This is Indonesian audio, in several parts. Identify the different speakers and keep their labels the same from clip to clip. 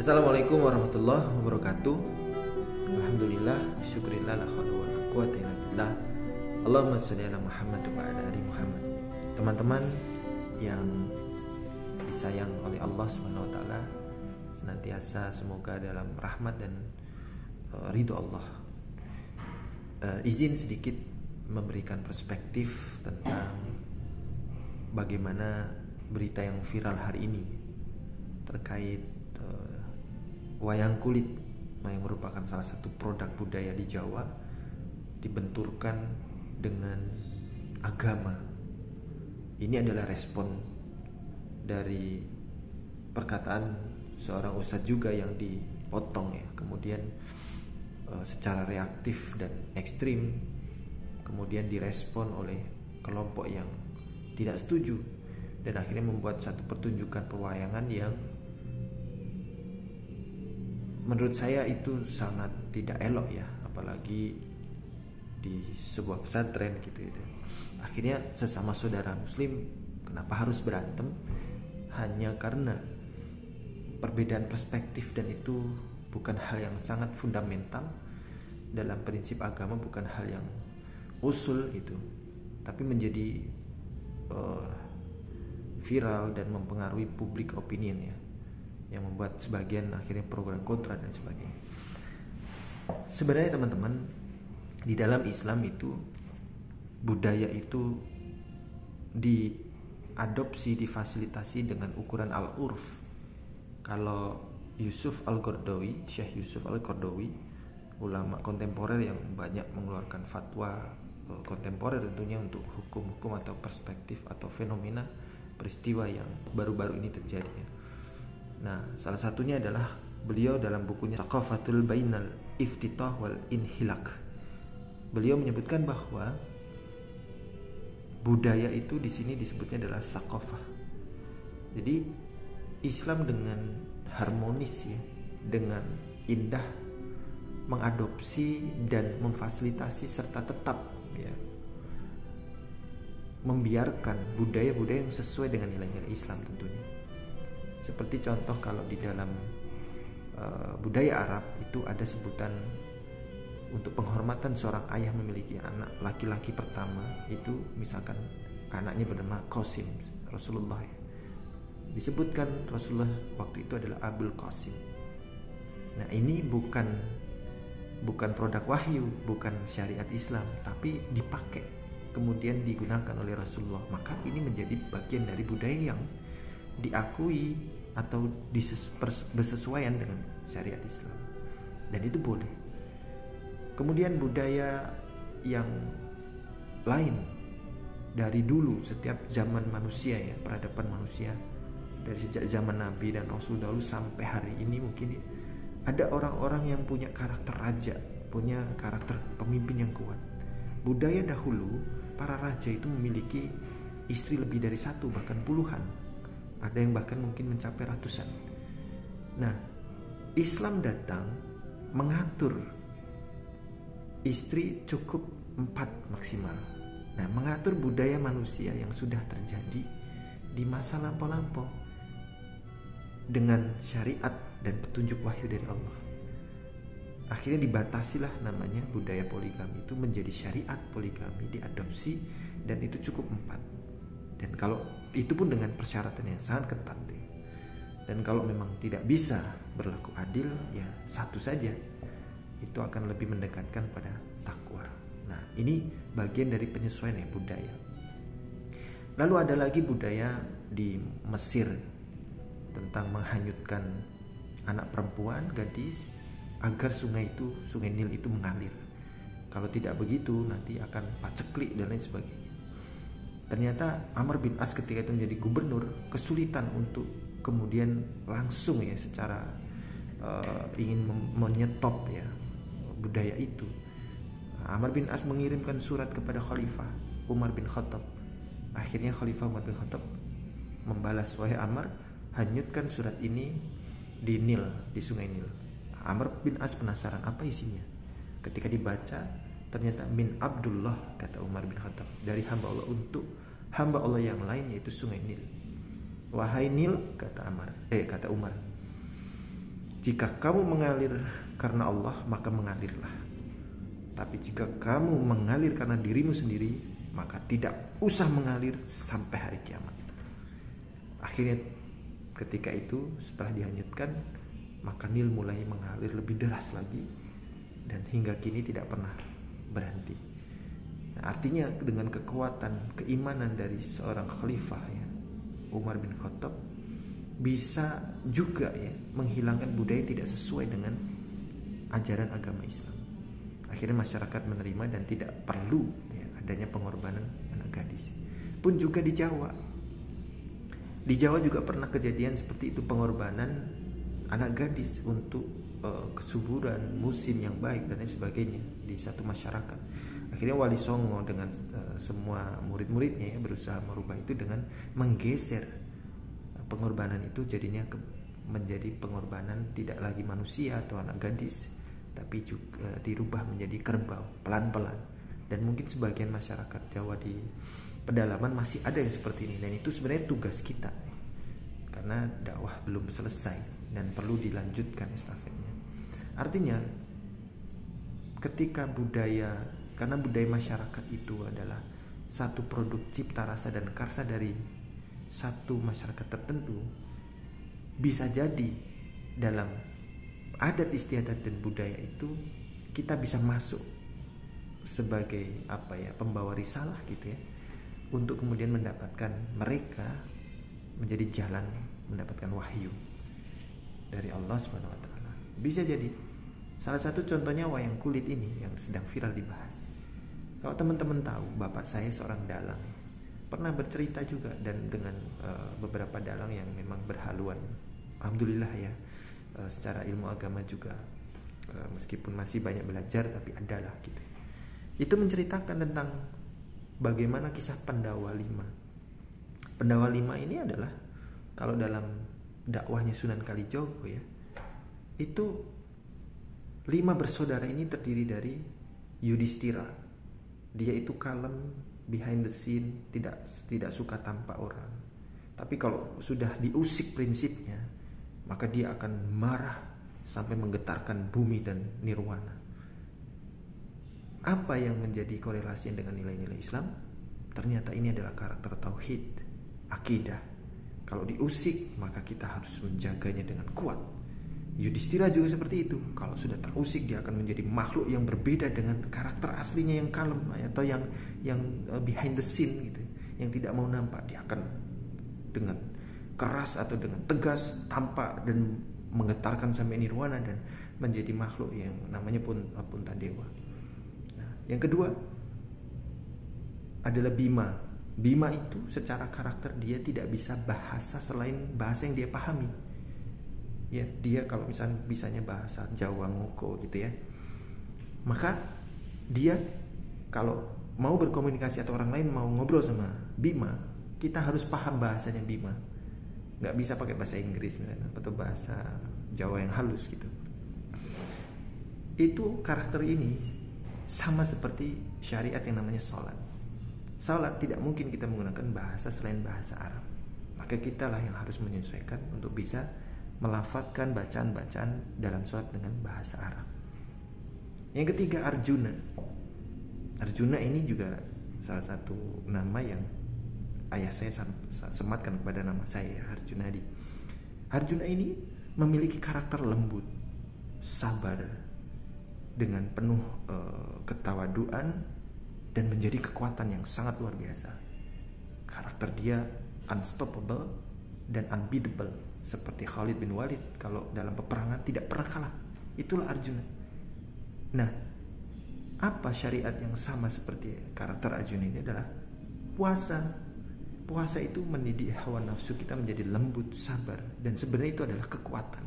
Speaker 1: Assalamualaikum warahmatullahi wabarakatuh. Alhamdulillah, syukurillah, la haula wala quwwata illa billah. Allahumma shalli ala Muhammad wa ala ali Muhammad. Teman-teman yang disayang oleh Allah Subhanahu wa taala, senantiasa semoga dalam rahmat dan ridho Allah. Izin sedikit memberikan perspektif tentang bagaimana berita yang viral hari ini terkait wayang kulit yang merupakan salah satu produk budaya di Jawa dibenturkan dengan agama. Ini adalah respon dari perkataan seorang ustadz juga yang dipotong ya, kemudian secara reaktif dan ekstrim kemudian direspon oleh kelompok yang tidak setuju, dan akhirnya membuat satu pertunjukan pewayangan yang menurut saya itu sangat tidak elok ya, apalagi di sebuah pesantren gitu ya. Akhirnya sesama saudara muslim kenapa harus berantem hanya karena perbedaan perspektif, dan itu bukan hal yang sangat fundamental dalam prinsip agama, bukan hal yang usul gitu, tapi menjadi viral dan mempengaruhi public opinion ya, yang membuat sebagian akhirnya pro dan kontra dan sebagainya. Sebenarnya teman-teman, di dalam Islam itu budaya itu diadopsi, difasilitasi dengan ukuran al-urf. Kalau Yusuf Al-Qaradawi, Syekh Yusuf Al-Qaradawi, ulama kontemporer yang banyak mengeluarkan fatwa kontemporer tentunya untuk hukum-hukum atau perspektif atau fenomena peristiwa yang baru-baru ini terjadi. Nah, salah satunya adalah beliau dalam bukunya Thaqafatul Bainal Iftitah wal Inhilak. Beliau menyebutkan bahwa budaya itu di sini disebutnya adalah saqafah. Jadi Islam dengan harmonis ya, dengan indah mengadopsi dan memfasilitasi serta tetap ya membiarkan budaya-budaya yang sesuai dengan nilai-nilai Islam tentunya. Seperti contoh kalau di dalam budaya Arab itu ada sebutan untuk penghormatan seorang ayah memiliki anak laki-laki pertama, itu misalkan anaknya bernama Qasim, Rasulullah ya. Disebutkan Rasulullah waktu itu adalah Abul Qasim. Nah, ini bukan produk wahyu, bukan syariat Islam, tapi dipakai kemudian digunakan oleh Rasulullah. Maka ini menjadi bagian dari budaya yang diakui atau bersesuaian dengan syariat Islam, dan itu boleh. Kemudian budaya yang lain dari dulu, setiap zaman manusia ya, peradaban manusia dari sejak zaman Nabi dan Rasul dahulu sampai hari ini, mungkin ada orang-orang yang punya karakter raja, punya karakter pemimpin yang kuat. Budaya dahulu para raja itu memiliki istri lebih dari satu, bahkan puluhan. Ada yang bahkan mungkin mencapai ratusan. Nah, Islam datang mengatur istri cukup 4 maksimal. Nah, mengatur budaya manusia yang sudah terjadi di masa lampau-lampau dengan syariat dan petunjuk wahyu dari Allah. Akhirnya dibatasilah namanya budaya poligami itu menjadi syariat poligami, diadopsi, dan itu cukup 4. Dan kalau itu pun dengan persyaratan yang sangat ketat ya. Dan kalau memang tidak bisa berlaku adil ya satu saja, itu akan lebih mendekatkan pada takwa. Nah, ini bagian dari penyesuaian ya, budaya. Lalu ada lagi budaya di Mesir tentang menghanyutkan anak perempuan, gadis, agar sungai Nil itu mengalir. Kalau tidak begitu nanti akan paceklik dan lain sebagainya. Ternyata Amr bin As ketika itu menjadi gubernur kesulitan untuk kemudian langsung ya secara ingin menyetop ya budaya itu. Amr bin As mengirimkan surat kepada Khalifah Umar bin Khattab. Akhirnya Khalifah Umar bin Khattab membalas, wahai Amr, hanyutkan surat ini di Nil, di sungai Nil. Amr bin As penasaran apa isinya. Ketika dibaca, ternyata min Abdullah, kata Umar bin Khattab, dari hamba Allah untuk hamba Allah yang lain, yaitu sungai Nil. Wahai Nil, kata Umar, Jika kamu mengalir karena Allah, maka mengalirlah. Tapi jika kamu mengalir karena dirimu sendiri, maka tidak usah mengalir sampai hari kiamat. Akhirnya ketika itu setelah dihanyutkan, maka Nil mulai mengalir lebih deras lagi dan hingga kini tidak pernah berhenti. Nah, artinya dengan kekuatan keimanan dari seorang khalifah ya, Umar bin Khattab, bisa juga ya menghilangkan budaya tidak sesuai dengan ajaran agama Islam. Akhirnya masyarakat menerima dan tidak perlu ya, adanya pengorbanan anak gadis. Pun juga di Jawa. Di Jawa juga pernah kejadian seperti itu, pengorbanan anak gadis untuk kesuburan musim yang baik dan lain sebagainya di satu masyarakat. Akhirnya Wali Songo dengan semua murid-muridnya ya, berusaha merubah itu dengan menggeser pengorbanan itu jadinya menjadi pengorbanan tidak lagi manusia atau anak gadis, tapi juga dirubah menjadi kerbau pelan-pelan. Dan mungkin sebagian masyarakat Jawa di pedalaman masih ada yang seperti ini, dan itu sebenarnya tugas kita karena dakwah belum selesai dan perlu dilanjutkan estafetnya. Artinya ketika karena budaya masyarakat itu adalah satu produk cipta rasa dan karsa dari satu masyarakat tertentu, bisa jadi dalam adat istiadat dan budaya itu kita bisa masuk sebagai pembawa risalah gitu ya, untuk kemudian mendapatkan mereka menjadi jalan mendapatkan wahyu dari Allah Subhanahu wa taala. Bisa jadi salah satu contohnya wayang kulit ini yang sedang viral dibahas. Kalau teman-teman tahu, bapak saya seorang dalang, pernah bercerita juga dan dengan beberapa dalang yang memang berhaluan. Alhamdulillah ya, secara ilmu agama juga meskipun masih banyak belajar tapi adalah gitu. Itu menceritakan tentang bagaimana kisah Pendawa Lima. Pendawa Lima ini adalah kalau dalam dakwahnya Sunan Kalijogo ya, itu 5 bersaudara ini terdiri dari Yudhistira. Dia itu kalem, behind the scene, tidak suka tampak orang. Tapi kalau sudah diusik prinsipnya, maka dia akan marah sampai menggetarkan bumi dan nirwana. Apa yang menjadi korelasi dengan nilai-nilai Islam? Ternyata ini adalah karakter tauhid, akidah. Kalau diusik, maka kita harus menjaganya dengan kuat. Yudhistira juga seperti itu. Kalau sudah terusik, dia akan menjadi makhluk yang berbeda dengan karakter aslinya yang kalem atau yang behind the scene gitu, yang tidak mau nampak. Dia akan dengan keras atau dengan tegas tampak dan menggetarkan sampai nirwana dan menjadi makhluk yang namanya Puntadewa. Nah, yang kedua adalah Bima. Bima itu secara karakter dia tidak bisa bahasa selain bahasa yang dia pahami. Ya, dia kalau misalnya bisanya bahasa Jawa ngoko gitu ya, maka dia kalau mau berkomunikasi atau orang lain mau ngobrol sama Bima, kita harus paham bahasanya Bima. Nggak bisa pakai bahasa Inggris misalnya atau bahasa Jawa yang halus gitu. Itu karakter ini sama seperti syariat yang namanya sholat. Sholat tidak mungkin kita menggunakan bahasa selain bahasa Arab. Maka kita lah yang harus menyesuaikan untuk bisa melafadzkan bacaan-bacaan dalam sholat dengan bahasa Arab. Yang ketiga Arjuna. Arjuna ini juga salah satu nama yang ayah saya sematkan kepada nama saya, Arjunadi. Arjuna ini memiliki karakter lembut, sabar, dengan penuh ketawaduan dan menjadi kekuatan yang sangat luar biasa. Karakter dia unstoppable dan unbeatable. Seperti Khalid bin Walid, kalau dalam peperangan tidak pernah kalah. Itulah Arjuna. Nah, apa syariat yang sama seperti karakter Arjuna ini adalah puasa. Puasa itu mendidik hawa nafsu kita menjadi lembut, sabar, dan sebenarnya itu adalah kekuatan.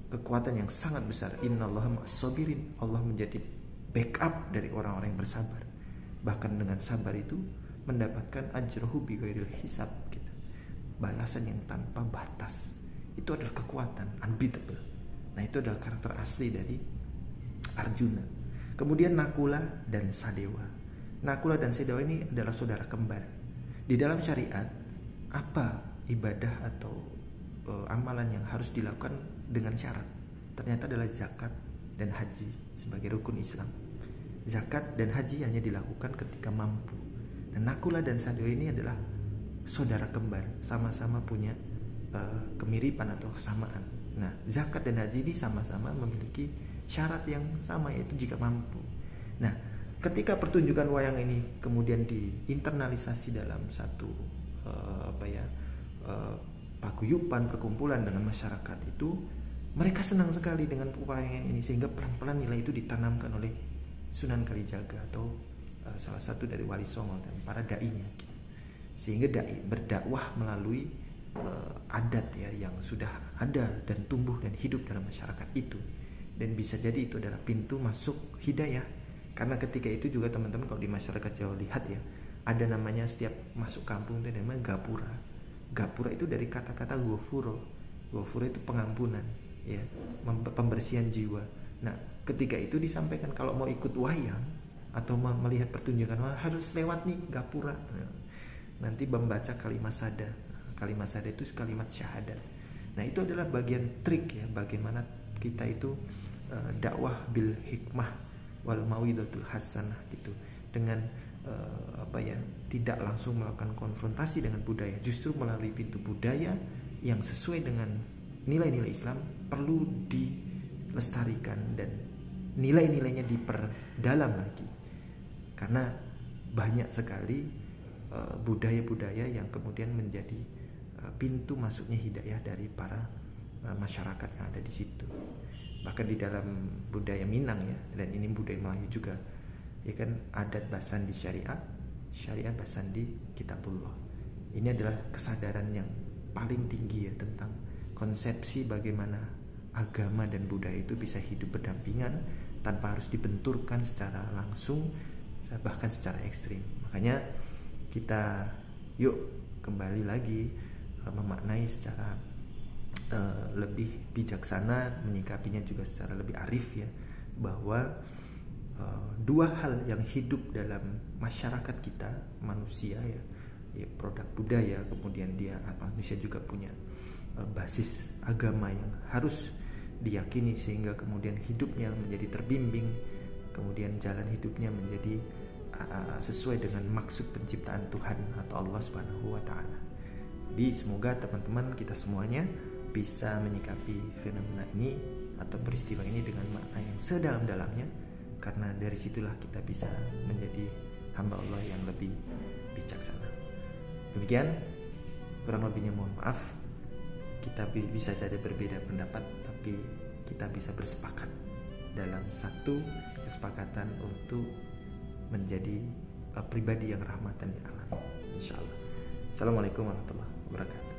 Speaker 1: Kekuatan yang sangat besar. Innallaha ma'as-sabirin. Allah menjadi backup dari orang-orang yang bersabar. Bahkan dengan sabar itu mendapatkan ajruhu bighairil hisab gitu. Balasan yang tanpa batas. Itu adalah kekuatan unbeatable. Nah, itu adalah karakter asli dari Arjuna. Kemudian Nakula dan Sadewa. Nakula dan Sadewa ini adalah saudara kembar. Di dalam syariat, apa ibadah atau amalan yang harus dilakukan dengan syarat. Ternyata adalah zakat dan haji sebagai rukun Islam. Zakat dan haji hanya dilakukan ketika mampu. Dan Nakula dan Sadeo ini adalah saudara kembar, sama-sama punya kemiripan atau kesamaan. Nah, zakat dan haji ini sama-sama memiliki syarat yang sama, yaitu jika mampu. Nah, ketika pertunjukan wayang ini kemudian diinternalisasi dalam satu paguyuban, perkumpulan dengan masyarakat itu, mereka senang sekali dengan wayangan ini, sehingga pelan-pelan nilai itu ditanamkan oleh Sunan Kalijaga atau salah satu dari Wali Songo dan para dai-nya, sehingga dai berdakwah melalui adat ya yang sudah ada dan tumbuh dan hidup dalam masyarakat itu. Dan bisa jadi itu adalah pintu masuk hidayah, karena ketika itu juga teman-teman kalau di masyarakat Jawa lihat ya, ada namanya setiap masuk kampung itu namanya gapura. Gapura itu dari kata-kata gofuro. Gofuro itu pengampunan ya, pembersihan jiwa. Nah, ketika itu disampaikan kalau mau ikut wayang atau melihat pertunjukan wayang harus lewat nih gapura. Nah, nanti membaca kalimat sada. Kalimat sada itu kalimat syahadat. Nah, itu adalah bagian trik ya, bagaimana kita itu dakwah bil hikmah wal mawidatul hasanah gitu, dengan tidak langsung melakukan konfrontasi dengan budaya, justru melalui pintu budaya yang sesuai dengan nilai-nilai Islam perlu dilestarikan dan nilai-nilainya diperdalam lagi, karena banyak sekali budaya-budaya yang kemudian menjadi pintu masuknya hidayah dari para masyarakat yang ada di situ. Bahkan di dalam budaya Minang ya, dan ini budaya Melayu juga ya kan, adat basan di syariat, syariat basan di kitabullah. Ini adalah kesadaran yang paling tinggi ya tentang konsepsi bagaimana agama dan budaya itu bisa hidup berdampingan tanpa harus dibenturkan secara langsung, bahkan secara ekstrim. Makanya kita yuk kembali lagi memaknai secara lebih bijaksana, menyikapinya juga secara lebih arif ya, bahwa dua hal yang hidup dalam masyarakat kita manusia ya, produk budaya, kemudian dia manusia juga punya basis agama yang harus diyakini sehingga kemudian hidupnya menjadi terbimbing, kemudian jalan hidupnya menjadi sesuai dengan maksud penciptaan Tuhan atau Allah Subhanahu wa taala. Jadi semoga teman-teman kita semuanya bisa menyikapi fenomena ini atau peristiwa ini dengan makna yang sedalam-dalamnya, karena dari situlah kita bisa menjadi hamba Allah yang lebih bijaksana. Demikian, kurang lebihnya mohon maaf. Kita bisa saja berbeda pendapat, tapi kita bisa bersepakat dalam satu kesepakatan untuk menjadi pribadi yang rahmatan lil alamin, insyaallah. Assalamualaikum warahmatullahi wabarakatuh.